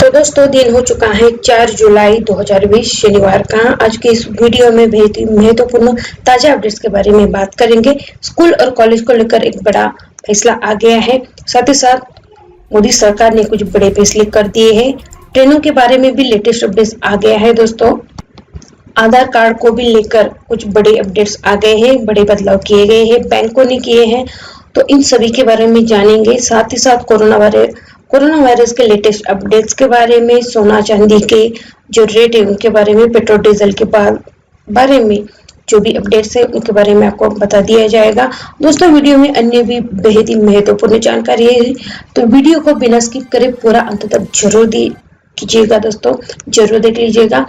तो दोस्तों दिन हो चुका है 4 जुलाई 2020 शनिवार का। आज के इस वीडियो में बेहद ही महत्वपूर्ण ताजा अपडेट्स के बारे में बात करेंगे। स्कूल और कॉलेज को लेकर एक बड़ा फैसला आ गया है। साथ ही साथ मोदी सरकार ने कुछ बड़े फैसले कर दिए हैं। ट्रेनों के बारे में भी लेटेस्ट अपडेट्स आ गया है। दोस्तों आधार कार्ड को भी लेकर कुछ बड़े अपडेट्स आ गए हैं, बड़े बदलाव किए गए हैं, बैंकों ने किए हैं, तो इन सभी के बारे में जानेंगे। साथ ही साथ कोरोना वायरस के लेटेस्ट अपडेट्स के बारे में, सोना चांदी के जो रेट है उनके बारे में, पेट्रोल डीजल के बारे में जो भी अपडेट्स है उनके बारे में आपको बता दिया जाएगा। दोस्तों वीडियो में अन्य भी बेहद ही महत्वपूर्ण जानकारी है, तो वीडियो को बिना स्किप करे पूरा अंत तक जरूर कीजिएगा। दोस्तों जरूर देख लीजिएगा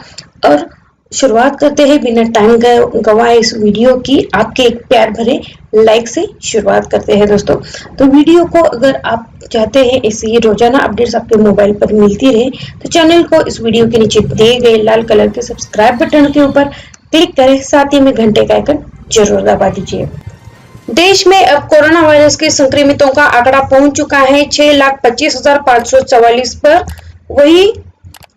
और शुरुआत करते हैं बिना टाइम गवाए इस वीडियो की। आपके एक प्यार भरे लाइक से शुरुआत करते हैं। दोस्तों तो वीडियो को अगर आप चाहते हैं ऐसे ही रोजाना अपडेट्स आपके मोबाइल पर मिलती रहे तो चैनल को इस वीडियो के नीचे दिए गए लाल कलर के सब्सक्राइब बटन के ऊपर क्लिक करें, साथ ही में घंटे का आइकन जरूर दबा दीजिए। देश में अब कोरोना वायरस के संक्रमितों का आंकड़ा पहुंच चुका है 6,25,544 पर। वही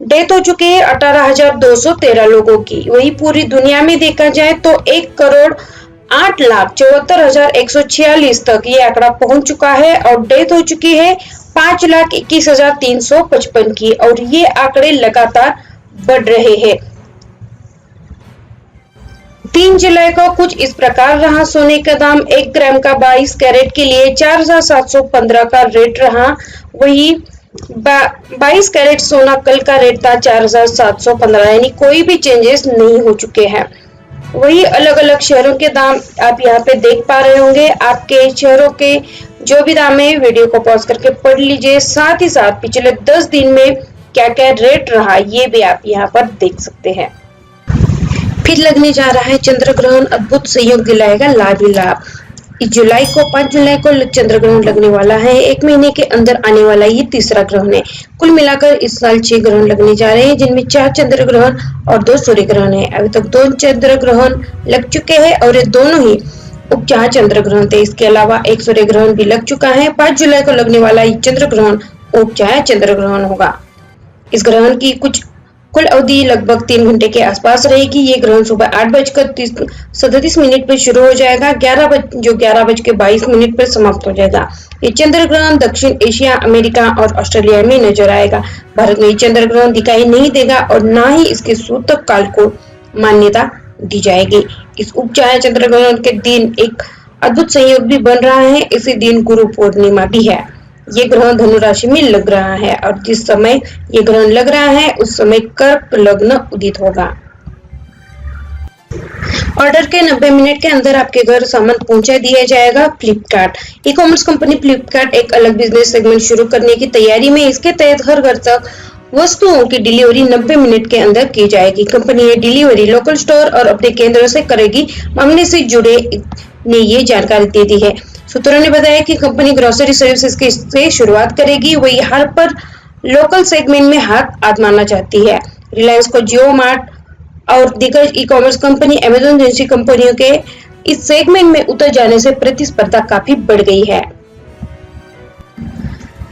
डेथ हो चुके हैं 18,213 लोगों की। वही पूरी दुनिया में देखा जाए तो 1,08,74,146 तक ये आंकड़ा पहुंच चुका है और डेथ हो चुकी है 5,21,355 की, और ये आंकड़े लगातार बढ़ रहे हैं। 3 जुलाई को कुछ इस प्रकार रहा। सोने का दाम 1 ग्राम का 22 कैरेट के लिए 4,715 का रेट रहा। वही 22 कैरेट सोना कल का रेट था 4,715, यानी कोई भी चेंजेस नहीं हो चुके हैं। वही अलग अलग शहरों के दाम आप यहाँ पे देख पा रहे होंगे। आपके शहरों के जो भी दाम है वीडियो को पॉज करके पढ़ लीजिए। साथ ही साथ पिछले 10 दिन में क्या क्या रेट रहा ये भी आप यहाँ पर देख सकते हैं। फिर लगने जा रहा है चंद्र ग्रहण, अद्भुत संयोग दिलाएगा लाभ ही लाभ। 5 जुलाई को चंद्र ग्रहण लगने वाला है। 1 महीने के अंदर आने वाला ये तीसरा ग्रहण है। कुल मिलाकर इस साल 6 ग्रहण लगने जा रहे हैं, जिनमें 4 चंद्र ग्रहण और 2 सूर्य ग्रहण है। अभी तक 2 चंद्र ग्रहण लग चुके हैं और ये दोनों ही उपचार चंद्र ग्रहण थे। इसके अलावा एक सूर्य ग्रहण भी लग चुका है। 5 जुलाई को लगने वाला ये चंद्र ग्रहण उपचार चंद्र ग्रहण होगा। इस ग्रहण की कुल अवधि लगभग 3 घंटे के आसपास रहेगी। ये ग्रहण सुबह 8:37 पर शुरू हो जाएगा, 11:22 पर समाप्त हो जाएगा। ये चंद्र ग्रहण दक्षिण एशिया, अमेरिका और ऑस्ट्रेलिया में नजर आएगा। भारत में चंद्र ग्रहण दिखाई नहीं देगा और ना ही इसके सूतक काल को मान्यता दी जाएगी। इस उपचार चंद्र ग्रहण के दिन एक अद्भुत संयोग भी बन रहा है। इसी दिन गुरु पूर्णिमा भी है। ये ग्रहण धनु राशि में लग रहा है और जिस समय ये ग्रहण लग रहा है उस समय कर्क लग्न उदित होगा। ऑर्डर के 90 मिनट के अंदर आपके घर सामान पहुंचा दिया जाएगा। Flipkart e commerce company Flipkart एक अलग बिजनेस सेगमेंट शुरू करने की तैयारी में। इसके तहत हर घर तक वस्तुओं की डिलीवरी 90 मिनट के अंदर की जाएगी। कंपनी ये डिलीवरी लोकल स्टोर और अपने केंद्रों से करेगी। मामले से जुड़े ने ये जानकारी दे दी है। सूत्रों ने बताया कि कंपनी ग्रोसरी सर्विसेज से शुरुआत करेगी। वही हाइपर लोकल सेगमेंट में हाथ आजमाना चाहती है। रिलायंस को जियो मार्ट और दिग्गज ई कॉमर्स कंपनी अमेजन जैसी कंपनियों के इस सेगमेंट में उतर जाने से प्रतिस्पर्धा काफी बढ़ गई है।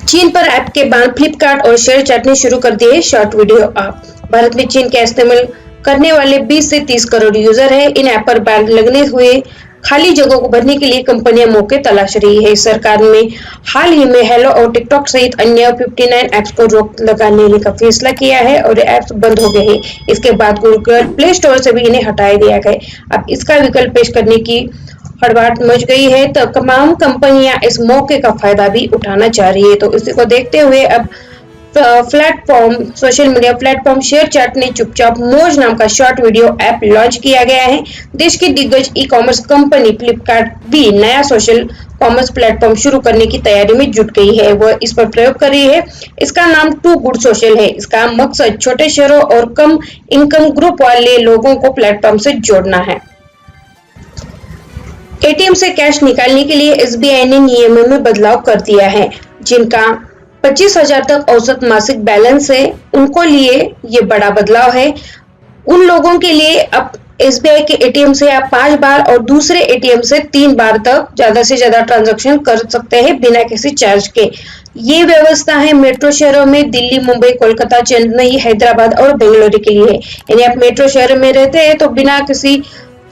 चीन पर ऐप के बाद फ्लिपकार्ट और शेयर चाटने शुरू कर दिए शॉर्ट वीडियो ऐप। भारत में चीन का इस्तेमाल करने वाले 20 से 30 करोड़ यूजर है। इन ऐप पर बैन लगने हुए खाली जगहों को भरने के लिए कंपनियां मौके तलाश रही है। सरकार ने हाल ही में हेलो और टिकटॉक सहित अन्य 59 ऐप्स को रोक लगाने का फैसला किया है और ऐप्स बंद हो गए हैं। इसके बाद गूगल प्ले स्टोर से भी इन्हें हटाया दिया गया। अब इसका विकल्प पेश करने की हड़बड़ाहट मच गई है, तो तमाम कंपनियां इस मौके का फायदा भी उठाना चाह रही है। तो इसी को देखते हुए अब social media platform share chat ने चुपचाप मौज नाम का शॉर्ट वीडियो ऐप लॉन्च किया गया है। देश की दिग्गज ई कॉमर्स कंपनी फ्लिपकार्ट भी नया सोशल कॉमर्स प्लेटफॉर्म शुरू करने की तैयारी में जुट गई है। वह इस पर प्रयोग कर रही है। इसका नाम टू गुड सोशल है। इसका मकसद छोटे शहरों और कम इनकम ग्रुप वाले लोगों को प्लेटफॉर्म से जोड़ना है। एटीएम से कैश निकालने के लिए एसबीआई ने नियमों में बदलाव कर दिया है। जिनका 25,000 तक औसत मासिक बैलेंस है उनको लिए ये बड़ा बदलाव है। उन लोगों के लिए अब एसबीआई के एटीएम से आप 5 बार और दूसरे एटीएम से 3 बार तक ज्यादा से ज्यादा ट्रांजैक्शन कर सकते हैं बिना किसी चार्ज के। ये व्यवस्था है मेट्रो शहरों में दिल्ली, मुंबई, कोलकाता, चेन्नई, हैदराबाद और बेंगलुरु के लिए। यानी आप मेट्रो शहर में रहते हैं तो बिना किसी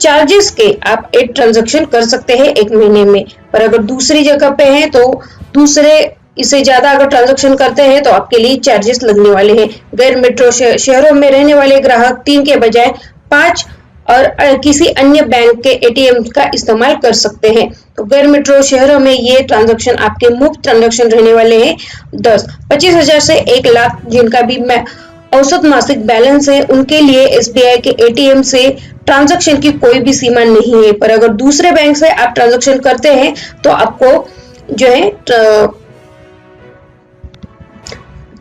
चार्जेस के आप एक ट्रांजैक्शन कर सकते हैं एक महीने में। पर अगर दूसरी जगह पे हैं तो दूसरे इससे ज्यादा अगर ट्रांजैक्शन करते हैं तो आपके लिए चार्जेस लगने वाले हैं। गैर मेट्रो शहरों में रहने वाले ग्राहक 3 के बजाय 5 और किसी अन्य बैंक के एटीएम का इस्तेमाल कर सकते हैं। तो गैर मेट्रो शहरों में ये ट्रांजैक्शन आपके मुफ्त ट्रांजैक्शन रहने वाले हैं 10, 25,000 से 1 लाख जिनका भी औसत मासिक बैलेंस है उनके लिए एसबीआई के एटीएम से ट्रांजैक्शन की कोई भी सीमा नहीं है। पर अगर दूसरे बैंक से आप ट्रांजैक्शन करते हैं तो आपको जो है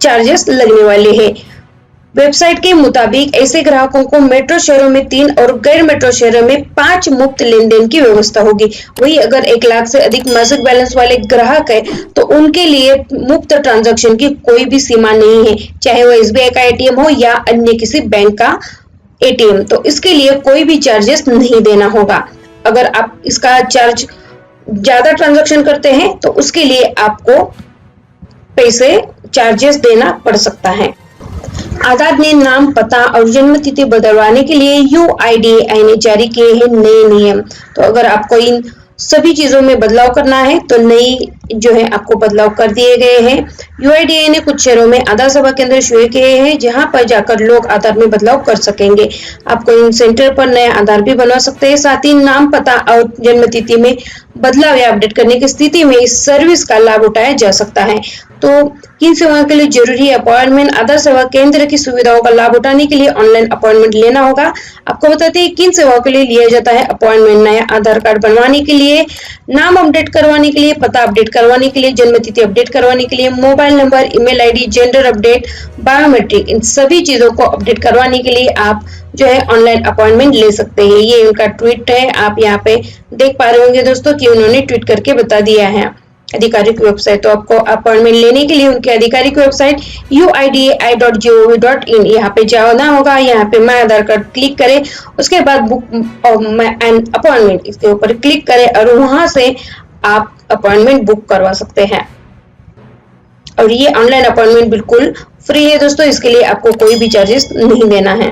चार्जेस लगने वाले हैं। वेबसाइट के मुताबिक ऐसे ग्राहकों को मेट्रो शहरों में 3 और गैर मेट्रो शहरों में 5 मुफ्त लेन-देन की व्यवस्था होगी। वही अगर 1 लाख से अधिक मासिक बैलेंस वाले ग्राहक है तो उनके लिए मुफ्त ट्रांजैक्शन की कोई भी सीमा नहीं है, चाहे वो एसबीआई का एटीएम हो या अन्य किसी बैंक का एटीएम। तो इसके लिए कोई भी चार्जेस नहीं देना होगा। अगर आप इसका चार्ज ज्यादा ट्रांजैक्शन करते हैं तो उसके लिए आपको पैसे चार्जेस देना पड़ सकता है। आधार ने नाम, पता और जन्म तिथि बदलवाने के लिए यूआईडीएआई ने जारी किए हैं नए नियम। तो अगर आपको इन सभी चीजों में बदलाव करना है तो नई जो है आपको बदलाव कर दिए गए हैं। यूआईडीएआई ने कुछ शहरों में आधार सेवा केंद्र शुरू किए हैं जहां पर जाकर लोग आधार में बदलाव कर सकेंगे। आपको इन सेंटर पर नया आधार भी बनवा सकते हैं। साथ ही नाम, पता और जन्म तिथि में बदलाव या अपडेट करने की स्थिति में इस सर्विस का लाभ उठाया जा सकता है। तो किन सेवाओं के लिए जरूरी है अपॉइंटमेंट? आधार सेवा केंद्र की सुविधाओं का लाभ उठाने के लिए ऑनलाइन अपॉइंटमेंट लेना होगा। आपको बताते हैं किन सेवाओं के लिए लिया जाता है अपॉइंटमेंट। नया आधार कार्ड बनवाने के लिए, नाम अपडेट करवाने के लिए, पता अपडेट करवाने के लिए, जन्म तिथि अपडेट करवाने के लिए, mobile number, email ID, gender update, biometric, इन सभी चीजों को अपडेट करवाने के लिए आप जो है ऑनलाइन अपॉइंटमेंट ले सकते हैं। ये उनका ट्वीट है, आप यहाँ पे देख पा रहे होंगे दोस्तों कि उन्होंने ट्वीट करके बता दिया है आधिकारिक वेबसाइट। तो आपको अपॉइंटमेंट लेने के लिए उनके आधिकारिक वेबसाइट uidi.gov.in यहाँ पे जाना होगा। यहाँ पे माय आधार कार्ड क्लिक करें, उसके बाद बुक और माय एन अपॉइंटमेंट इसके ऊपर क्लिक करें और वहां से आप अपॉइंटमेंट बुक करवा सकते हैं। और ये ऑनलाइन अपॉइंटमेंट बिल्कुल फ्री है दोस्तों, इसके लिए आपको कोई भी चार्जेस नहीं देना है।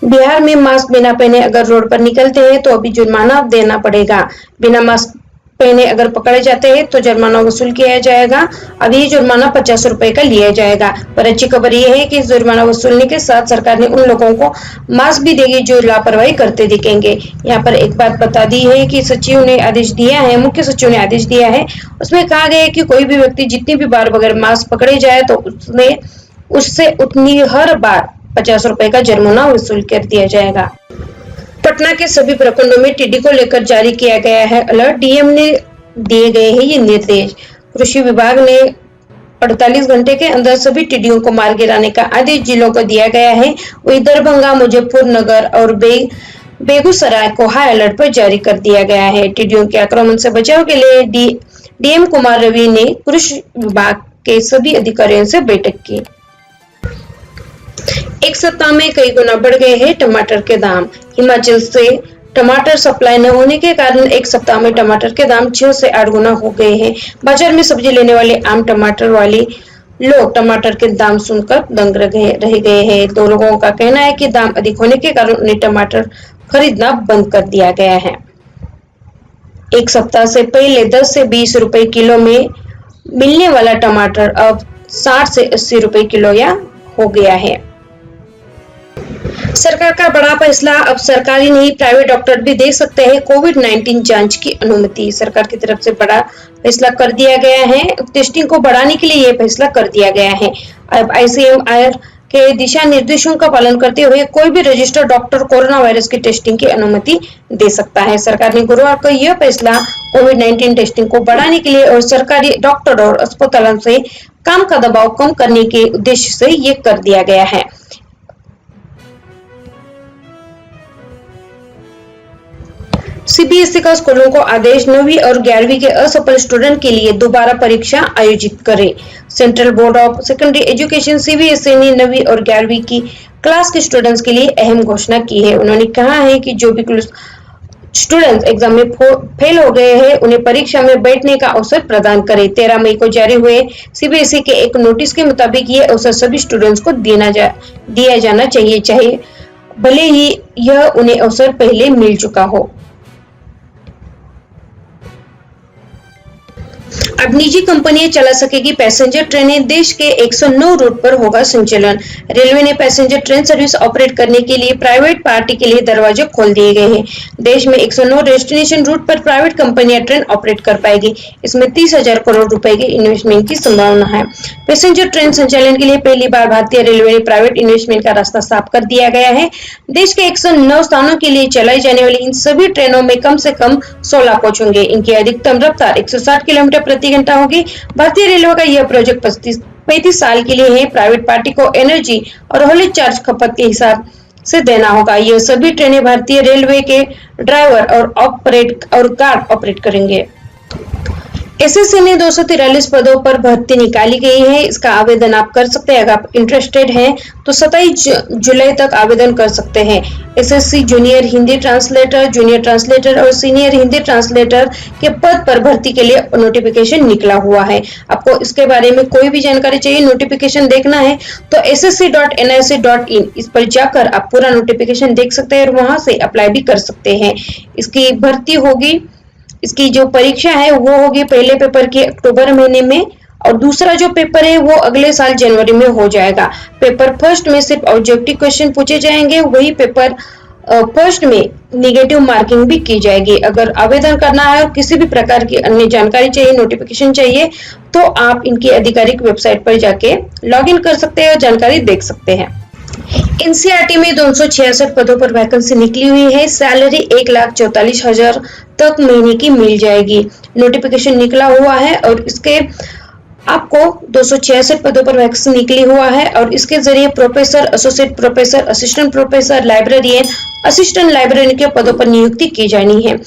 बिहार में मास्क बिना पहने अगर रोड पर निकलते हैं तो अभी जुर्माना देना पड़ेगा। बिना मास्क पहने अगर पकड़े जाते हैं तो जुर्माना वसूल किया जाएगा। अब ये जुर्माना 50 रुपए का लिया जाएगा। पर अच्छी खबर ये है कि जुर्माना वसूलने के साथ सरकार ने उन लोगों को मास्क भी देगी जो लापरवाही करते दिखेंगे। यहाँ पर एक बात बता दी है कि सचिव ने आदेश दिया है, मुख्य सचिव ने आदेश दिया है, उसमें कहा गया है कि कोई भी व्यक्ति जितनी भी बार बगैर मास्क पकड़े जाए तो उससे उतनी हर बार 50 रुपए का जुर्माना वसूल कर दिया जाएगा। पटना के सभी प्रखंडों में टिड्डी को लेकर जारी किया गया है अलर्ट। डीएम ने दिए गए हैं ये निर्देश। कृषि विभाग ने 48 घंटे के अंदर सभी टिड्डियों को मार गिराने का आदेश जिलों को दिया गया है। वही दरभंगा, मुजफ्फरनगर और बेगूसराय को हाई अलर्ट पर जारी कर दिया गया है। टिड्डियों के आक्रमण से बचाव के लिए डीएम कुमार रवि ने कृषि विभाग के सभी अधिकारियों से बैठक की। एक सप्ताह में कई गुना बढ़ गए हैं टमाटर के दाम। हिमाचल से टमाटर सप्लाई न होने के कारण एक सप्ताह में टमाटर के दाम 6 से 8 गुना हो गए हैं। बाजार में सब्जी लेने वाले आम टमाटर वाले लोग टमाटर के दाम सुनकर दंग रह गए हैं। दो लोगों का कहना है कि दाम अधिक होने के कारण उन्हें टमाटर खरीदना बंद कर दिया गया है। एक सप्ताह से पहले 10 से 20 रुपए किलो में मिलने वाला टमाटर अब 60 से 80 रुपए किलो या हो गया है। सरकार का बड़ा फैसला, अब सरकारी नहीं प्राइवेट डॉक्टर भी दे सकते हैं कोविड-19 जांच की अनुमति। सरकार की तरफ से बड़ा फैसला कर दिया गया है। टेस्टिंग को बढ़ाने के लिए यह फैसला कर दिया गया है। अब आईसीएमआर के दिशा निर्देशों का पालन करते हुए कोई भी रजिस्टर्ड डॉक्टर कोरोना वायरस की टेस्टिंग की अनुमति दे सकता है। सरकार ने गुरुवार को यह फैसला कोविड-19 टेस्टिंग को बढ़ाने के लिए और सरकारी डॉक्टर और अस्पतालों से काम का दबाव कम करने के उद्देश्य से ये कर दिया गया है। सीबीएसई का स्कूलों को आदेश 9वीं और 11वीं के असफल स्टूडेंट के लिए दोबारा परीक्षा आयोजित करे। Central board of secondary education CBSE ने 9वीं और 11वीं की क्लास के स्टूडेंट्स के लिए अहम घोषणा की है। उन्होंने कहा है कि जो भी स्टूडेंट्स एग्जाम में फेल हो गए हैं उन्हें परीक्षा में बैठने का अवसर प्रदान करें। 13 मई को जारी हुए सीबीएसई के एक नोटिस के मुताबिक ये अवसर सभी स्टूडेंट्स को दिया जाना चाहिए, चाहे भले ही यह उन्हें अवसर पहले मिल चुका हो। अब निजी कंपनियां चला सकेगी पैसेंजर ट्रेनें। देश के 109 रूट पर होगा संचालन। रेलवे ने पैसेंजर ट्रेन सर्विस ऑपरेट करने के लिए प्राइवेट पार्टी के लिए दरवाजे खोल दिए गए हैं। देश में 109 डेस्टिनेशन रूट पर प्राइवेट कंपनियां ट्रेन ऑपरेट कर पाएगी। इसमें 30,000 करोड़ रुपए के इन्वेस्टमेंट की संभावना है। पैसेंजर ट्रेन संचालन के लिए पहली बार भारतीय रेलवे ने प्राइवेट इन्वेस्टमेंट का रास्ता साफ कर दिया गया है। देश के 109 स्थानों के लिए चलाई जाने वाली इन सभी ट्रेनों में कम से कम 16 कोच होंगे। इनकी अधिकतम रफ्तार 160 किलोमीटर प्रति घंटा होगी। भारतीय रेलवे का यह प्रोजेक्ट 35 साल के लिए है। प्राइवेट पार्टी को एनर्जी और हॉलेज चार्ज खपत के हिसाब से देना होगा। यह सभी ट्रेनें भारतीय रेलवे के ड्राइवर और गार्ड ऑपरेट करेंगे। एसएससी ने 243 पदों पर भर्ती निकाली गई है। इसका आवेदन आप कर सकते हैं। अगर आप इंटरेस्टेड हैं तो 27 जुलाई तक आवेदन कर सकते हैं। एसएससी जूनियर हिंदी ट्रांसलेटर और सीनियर हिंदी ट्रांसलेटर के पद पर भर्ती के लिए नोटिफिकेशन निकला हुआ है। आपको इसके बारे में कोई भी जानकारी चाहिए, नोटिफिकेशन देखना है तो ssc.nic.in इस पर जाकर आप पूरा नोटिफिकेशन देख सकते हैं और वहां से अप्लाई भी कर सकते हैं। इसकी भर्ती होगी, इसकी जो परीक्षा है वो होगी पहले पेपर के अक्टूबर महीने में और दूसरा जो पेपर है वो अगले साल जनवरी में हो जाएगा। पेपर फर्स्ट में सिर्फ ऑब्जेक्टिव क्वेश्चन पूछे जाएंगे, वही पेपर फर्स्ट में नेगेटिव मार्किंग भी की जाएगी। अगर आवेदन करना है और किसी भी प्रकार की अन्य जानकारी चाहिए, नोटिफिकेशन चाहिए तो आप इनकी आधिकारिक वेबसाइट पर जाके लॉग इन कर सकते हैं और जानकारी देख सकते हैं। एनसीईआरटी में 266 पदों पर वैकेंसी निकली हुई है। सैलरी 1,44,000 तक महीने की मिल जाएगी। नोटिफिकेशन निकला हुआ है और इसके आपको 266 पदों पर वैकेंसी निकली हुआ है और इसके जरिए professor, associate professor, assistant professor, librarian, assistant librarian के पदों पर नियुक्ति की जानी है।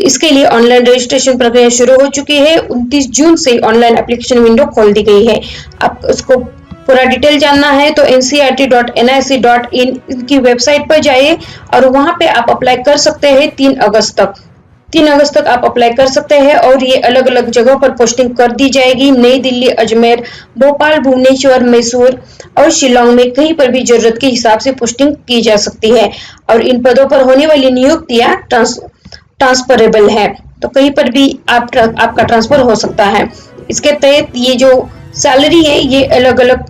इसके लिए ऑनलाइन रजिस्ट्रेशन प्रक्रिया शुरू हो चुकी है। 29 जून से ऑनलाइन एप्लीकेशन विंडो खोल दी गई है। आप उसको पूरा डिटेल जानना है तो ncrt.nic.in की वेबसाइट पर जाइए और वहां पे आप अप्लाई कर सकते हैं। 3 अगस्त तक आप अप्लाई कर सकते हैं और ये अलग अलग जगहों पर पोस्टिंग कर दी जाएगी। नई दिल्ली, अजमेर, भोपाल, भुवनेश्वर, मैसूर और शिलोंग में कहीं पर भी जरूरत के हिसाब से पोस्टिंग की जा सकती है और इन पदों पर होने वाली नियुक्तियां ट्रांसफरेबल है, तो कहीं पर भी आपका ट्रांसफर हो सकता है। इसके तहत ये जो सैलरी है ये अलग अलग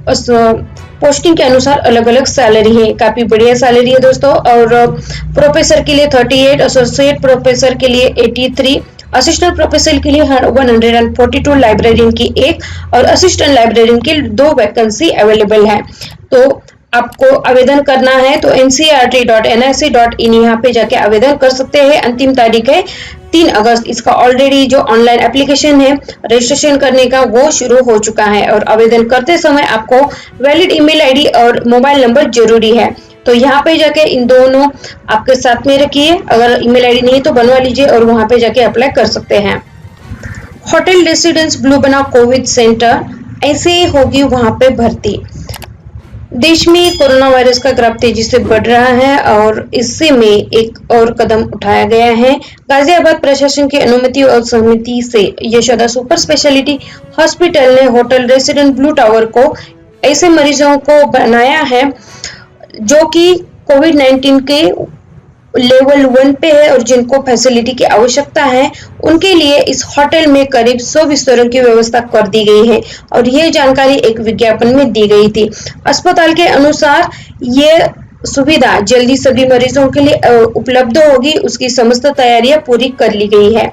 पोस्टिंग के अनुसार अलग अलग सैलरी है। काफी बढ़िया सैलरी है दोस्तों। और प्रोफेसर के लिए 38, एसोसिएट प्रोफेसर के लिए 83, असिस्टेंट प्रोफेसर के लिए 142, लाइब्रेरियन की 1 और असिस्टेंट लाइब्रेरियन की 2 वैकेंसी अवेलेबल है। तो आपको आवेदन करना है तो ncrt.nic.in यहाँ पे जाके आवेदन कर सकते हैं। अंतिम तारीख है 3 अगस्त। इसका ऑलरेडी जो ऑनलाइन एप्लीकेशन है रजिस्ट्रेशन करने का वो शुरू हो चुका है और आवेदन करते समय आपको वैलिड ईमेल आईडी और मोबाइल नंबर जरूरी है। तो यहाँ पे जाके इन दोनों आपके साथ में रखिए। अगर ईमेल आईडी नहीं तो बनवा लीजिए और वहां पे जाके अप्लाई कर सकते हैं। होटल रेसिडेंस ब्लू बना कोविड सेंटर, ऐसे होगी वहां पे भर्ती। देश में कोरोना वायरस का ग्राफ तेजी से बढ़ रहा है और इससे में एक और कदम उठाया गया है। गाजियाबाद प्रशासन की अनुमति और सहमति से यशोदा सुपर स्पेशलिटी हॉस्पिटल ने होटल रेसिडेंट ब्लू टावर को ऐसे मरीजों को बनाया है जो कि कोविड-19 के लेवल 1 पे है और जिनको फैसिलिटी की आवश्यकता है उनके लिए इस होटल में करीब 100 बिस्तरों की व्यवस्था कर दी गई है और यह जानकारी एक विज्ञापन में दी गई थी। अस्पताल के अनुसार ये सुविधा जल्दी सभी मरीजों के लिए उपलब्ध होगी, उसकी समस्त तैयारियां पूरी कर ली गई है।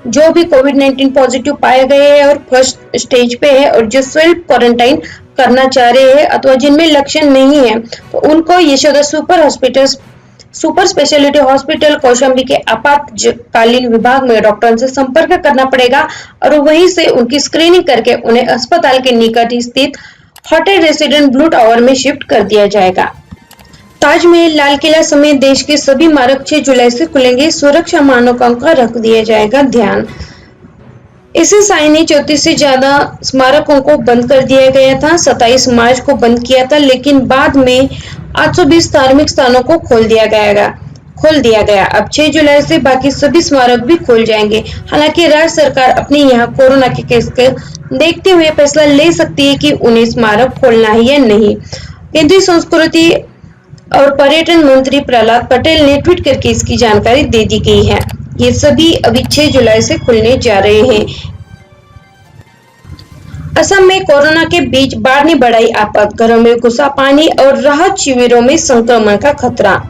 जो भी कोविड-19 पॉजिटिव पाए गए हैं और फर्स्ट स्टेज पे है और जो सेल्फ क्वारंटाइन करना चाह रहे हैं अथवा जिनमें लक्षण नहीं है तो उनको Yashoda super speciality hospital Kaushambi के आपातकालीन विभाग में डॉक्टर से संपर्क करना पड़ेगा और वहीं से उनकी स्क्रीनिंग करके उन्हें अस्पताल के निकट स्थित होटल रेसिडेंट ब्लू टावर में शिफ्ट कर दिया जाएगा। ताजमहल, लाल किला समेत देश के सभी मार्ग 6 जुलाई से खुलेंगे, सुरक्षा मानकों का रख दिया जाएगा ध्यान। एसएसआई ने 34 से ज्यादा स्मारकों को बंद कर दिया गया था। 27 मार्च को बंद किया था, लेकिन बाद में 820 धार्मिक स्थानों को खोल दिया गया। अब 6 जुलाई से बाकी सभी स्मारक भी खुल जाएंगे। हालांकि राज्य सरकार अपने यहाँ कोरोना के केस को देखते हुए फैसला ले सकती है कि उन्हें स्मारक खोलना है या नहीं। केंद्रीय संस्कृति और पर्यटन मंत्री प्रहलाद पटेल ने ट्वीट करके इसकी जानकारी दे दी गई है। ये सभी अभी 6 जुलाई से खुलने जा रहे हैं। असम में कोरोना के बीच बाढ़ ने बढ़ाई आफत, घरों में घुसा पानी और राहत शिविरों में संक्रमण का खतरा।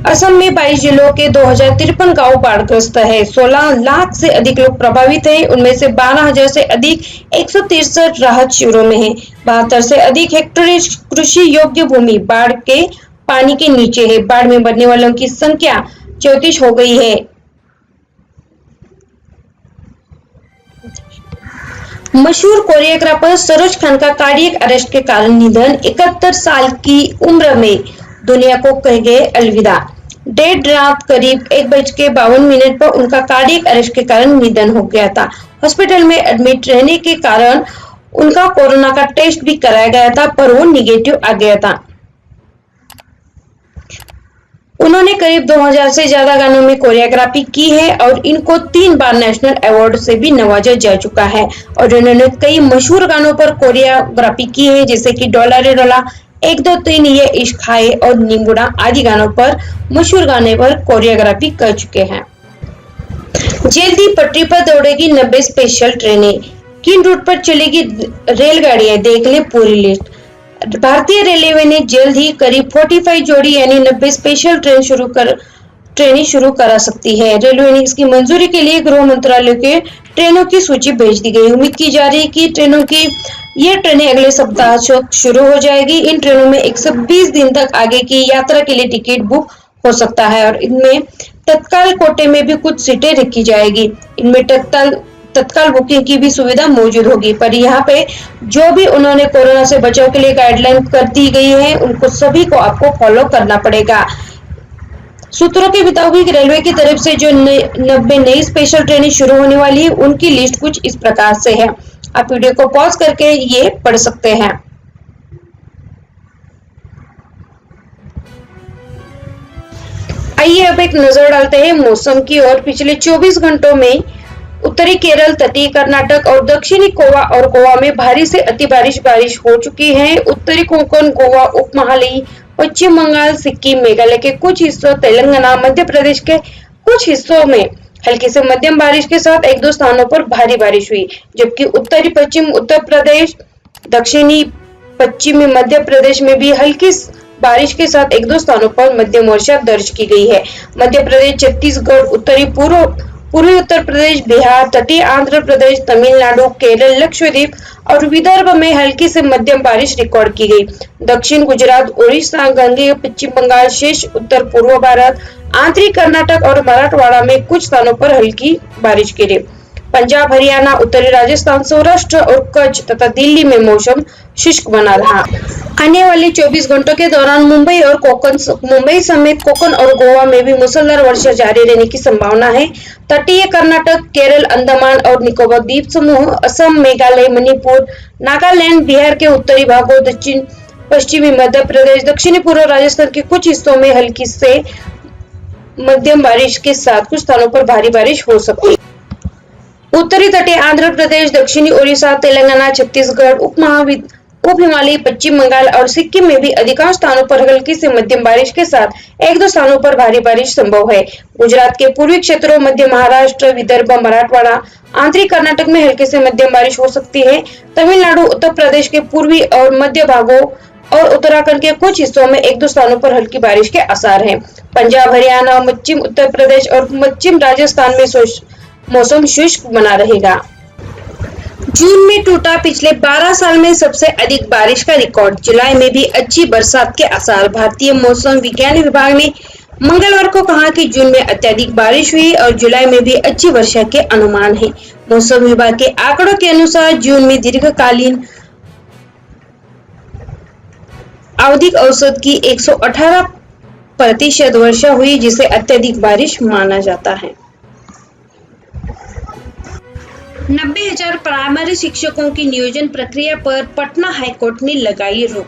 असम में 22 जिलों के 2053 गांव बाढ़ग्रस्त है। 16 लाख से अधिक लोग प्रभावित हैं। उनमें से 12,000 से अधिक 163 राहत शिविरों में हैं। 72 से अधिक हेक्टेयर कृषि योग्य भूमि बाढ़ के पानी के नीचे है। बाढ़ में मरने वालों की संख्या 34 हो गई है। मशहूर कोरियोग्राफर सरोज खान का कार्डियक अरेस्ट के कारण निधन। 71 साल की उम्र में दुनिया को कह गए अलविदा। देर रात करीब 1:52 पर उनका कार्डियक अरेस्ट के कारण निधन हो गया था। हॉस्पिटल में एडमिट रहने के कारण उनका कोरोना का टेस्ट भी कराया गया था, पर वो निगेटिव आ गया था। उन्होंने करीब 2000 से ज्यादा गानों में कोरियोग्राफी की है और इनको 3 बार नेशनल अवार्ड से भी नवाजा जा चुका है। और उन्होंने कई मशहूर गानों पर कोरियोग्राफी की है, जैसे कि डोला रे डोला, 1 2 3 ये इश्क हाय और निंबुड़ा आदि गानों पर मशहूर गाने पर कोरियोग्राफी कर चुके हैं। जल्दी पटरी पर दौड़ेगी 90 स्पेशल ट्रेनें। किन रूट पर चलेगी रेलगाड़ियां, देख ले पूरी लिस्ट। भारतीय रेलवे ने जल्द ही करीब 45 जोड़ी यानी 90 स्पेशल ट्रेनें शुरू करा सकती है। रेलवे ने इसकी मंजूरी के लिए गृह मंत्रालय के ट्रेनों की सूची भेज दी गई। उम्मीद की जा रही है कि ये ट्रेनें अगले सप्ताह शुरू हो जाएगी। इन ट्रेनों में 120 दिन तक आगे की यात्रा के लिए टिकट बुक हो सकता है और इनमें तत्काल कोटे में भी कुछ सीटें रखी जाएगी। इनमें तत्काल बुकिंग की भी सुविधा मौजूद होगी। पर यहाँ पे जो भी उन्होंने कोरोना से बचाव के लिए गाइडलाइन कर दी गई है, उनको सभी को आपको फॉलो करना पड़ेगा। सूत्रों के मुताबिक रेलवे की तरफ से जो 90 नई स्पेशल ट्रेनें शुरू होने वाली है, उनकी लिस्ट कुछ इस प्रकार से है। आप वीडियो को पॉज करके ये पढ़ सकते हैं। आइए अब एक नजर डालते हैं मौसम की ओर। पिछले 24 घंटों में उत्तरी केरल, तटीय कर्नाटक और दक्षिणी गोवा और गोवा में भारी से अति बारिश हो चुकी है। उत्तरी कोंकण, गोवा, उप महाली, पश्चिम बंगाल, सिक्किम, मेघालय के कुछ हिस्सों, तेलंगाना, मध्य प्रदेश के कुछ हिस्सों में हल्की से मध्यम बारिश के साथ 1-2 स्थानों पर भारी बारिश हुई, जबकि उत्तरी पश्चिम उत्तर प्रदेश, दक्षिणी पश्चिमी मध्य प्रदेश में भी हल्की बारिश के साथ 1-2 स्थानों पर मध्यम वर्षा दर्ज की गई है। मध्य प्रदेश, छत्तीसगढ़, उत्तरी पूर्वी उत्तर प्रदेश, बिहार, तटीय आंध्र प्रदेश, तमिलनाडु, केरल, लक्षद्वीप और विदर्भ में हल्की से मध्यम बारिश रिकॉर्ड की गई। दक्षिण गुजरात, उड़ीसा, गंगे, पश्चिम बंगाल, शेष उत्तर पूर्व भारत, आंतरिक कर्नाटक और मराठवाड़ा में कुछ स्थानों पर हल्की बारिश गिरी। पंजाब, हरियाणा, उत्तरी राजस्थान, सौराष्ट्र और कच्छ तथा दिल्ली में मौसम शुष्क बना रहा। आने वाले 24 घंटों के दौरान मुंबई समेत कोकण और गोवा में भी मूसलाधार वर्षा जारी रहने की संभावना है। तटीय कर्नाटक, केरल, अंडमान और निकोबार द्वीप समूह, असम, मेघालय, मणिपुर, नागालैंड, बिहार के उत्तरी भागों, दक्षिण पश्चिमी मध्य प्रदेश, दक्षिणी पूर्व राजस्थान के कुछ हिस्सों में हल्की से मध्यम बारिश के साथ कुछ स्थानों पर भारी बारिश हो सकती है। उत्तरी तटीय आंध्र प्रदेश, दक्षिणी ओडिशा, तेलंगाना, छत्तीसगढ़, उप हिमालयी, पश्चिम बंगाल और सिक्किम में भी अधिकांश स्थानों पर हल्की से मध्यम बारिश के साथ 1-2 स्थानों पर भारी बारिश संभव है। गुजरात के पूर्वी क्षेत्रों, मध्य महाराष्ट्र, विदर्भ, मराठवाड़ा, आंतरिक कर्नाटक में हल्की से मध्यम बारिश हो सकती है। तमिलनाडु, उत्तर प्रदेश के पूर्वी और मध्य भागों और उत्तराखंड के कुछ हिस्सों में 1-2 स्थानों पर हल्की बारिश के आसार हैं। पंजाब, हरियाणा, पश्चिम उत्तर प्रदेश और पश्चिम राजस्थान में मौसम शुष्क बना रहेगा। जून में टूटा पिछले 12 साल में सबसे अधिक बारिश का रिकॉर्ड। जुलाई में भी अच्छी बरसात के आसार। भारतीय मौसम विज्ञान विभाग ने मंगलवार को कहा कि जून में अत्यधिक बारिश हुई और जुलाई में भी अच्छी वर्षा के अनुमान है। मौसम विभाग के आंकड़ों के अनुसार जून में दीर्घकालीन आवधिक औसत की 118% वर्षा हुई, जिसे अत्यधिक बारिश माना जाता है। 90,000 प्राइमरी शिक्षकों की नियोजन प्रक्रिया पर पटना हाईकोर्ट ने लगाई रोक।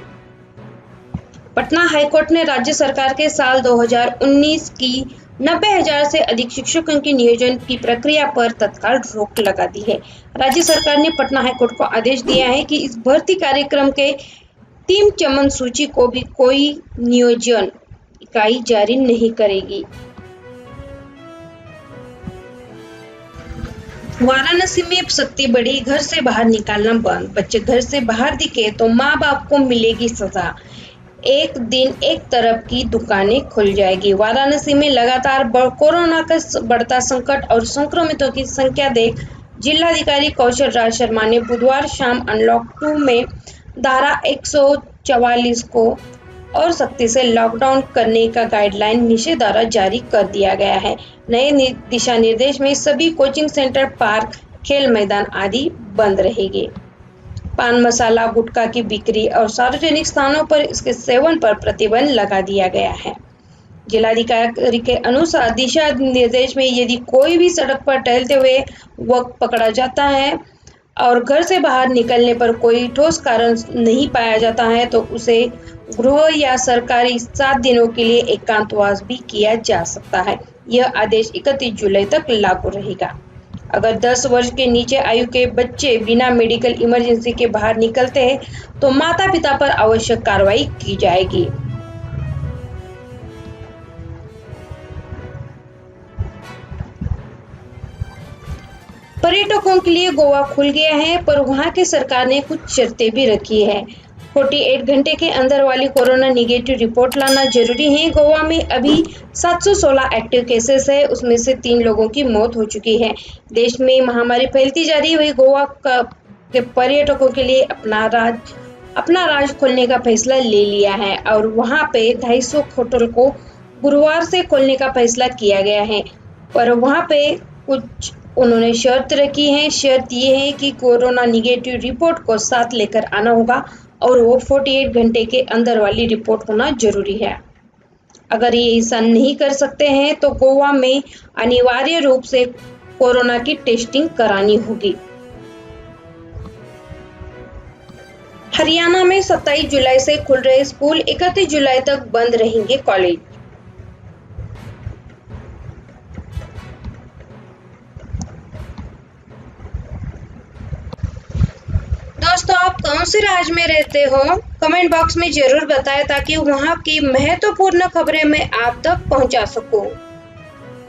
पटना हाईकोर्ट ने राज्य सरकार के साल 2019 की 90,000 से अधिक शिक्षकों के नियोजन की प्रक्रिया पर तत्काल रोक लगा दी है। राज्य सरकार ने पटना हाईकोर्ट को आदेश दिया है कि इस भर्ती कार्यक्रम के टीम चमन सूची को भी कोई नियोजन इकाई जारी नहीं करेगी। वाराणसी में अब सख्ती बढ़ी, घर से बाहर निकालना बंद। बच्चे घर से बाहर दिखे तो माँ बाप को मिलेगी सजा। एक दिन एक तरफ की दुकानें खुल जाएगी। वाराणसी में लगातार कोरोना का बढ़ता संकट और संक्रमितों की संख्या देख जिलाधिकारी कौशल राज शर्मा ने बुधवार शाम अनलॉक 2 में धारा 144 को और सख्ती से लॉकडाउन करने का गाइडलाइन निषेधाज्ञा जारी कर दिया गया है। नए दिशा निर्देश में सभी कोचिंग सेंटर, पार्क, खेल मैदान आदि बंद रहेंगे। पान मसाला, गुटखा की बिक्री और सार्वजनिक स्थानों पर इसके सेवन पर प्रतिबंध लगा दिया गया है। जिलाधिकारी के अनुसार दिशा निर्देश में यदि कोई भी सड़क पर टहलते हुए वक्त पकड़ा जाता है और घर से बाहर निकलने पर कोई ठोस कारण नहीं पाया जाता है तो उसे गृह या सरकारी 7 दिनों के लिए एकांतवास भी किया जा सकता है। यह आदेश 31 जुलाई तक लागू रहेगा। अगर 10 वर्ष के नीचे आयु के बच्चे बिना मेडिकल इमरजेंसी के बाहर निकलते हैं तो माता पिता पर आवश्यक कार्रवाई की जाएगी। पर्यटकों के लिए गोवा खुल गया है, पर वहां की सरकार ने कुछ शर्तें भी रखी है। 48 घंटे के अंदर वाली कोरोना निगेटिव रिपोर्ट लाना जरूरी है। गोवा में अभी 716 एक्टिव केसेस है, उसमें से 3 लोगों की मौत हो चुकी है। देश में महामारी फैलती जा रही है, गोवा के पर्यटकों के लिए अपना राज्य खोलने का फैसला ले लिया है और वहां पे 250 होटल को गुरुवार से खोलने का फैसला किया गया है, पर वहां पे कुछ उन्होंने शर्त रखी है। शर्त ये है कि कोरोना निगेटिव रिपोर्ट को साथ लेकर आना होगा और वो 48 घंटे के अंदर वाली रिपोर्ट होना जरूरी है। अगर ये ऐसा नहीं कर सकते हैं तो गोवा में अनिवार्य रूप से कोरोना की टेस्टिंग करानी होगी। हरियाणा में 27 जुलाई से खुल रहे स्कूल, 31 जुलाई तक बंद रहेंगे कॉलेज। दोस्तों, आप कौन से राज्य में रहते हो? कमेंट बॉक्स में जरूर बताएं ताकि वहां की महत्वपूर्ण खबरें मैं आप तक पहुंचा सकूं।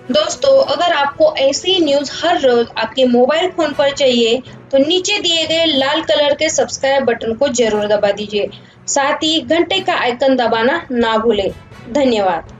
दोस्तों, अगर आपको ऐसी न्यूज हर रोज आपके मोबाइल फोन पर चाहिए तो नीचे दिए गए लाल कलर के सब्सक्राइब बटन को जरूर दबा दीजिए। साथ ही घंटे का आइकन दबाना ना भूलें। धन्यवाद।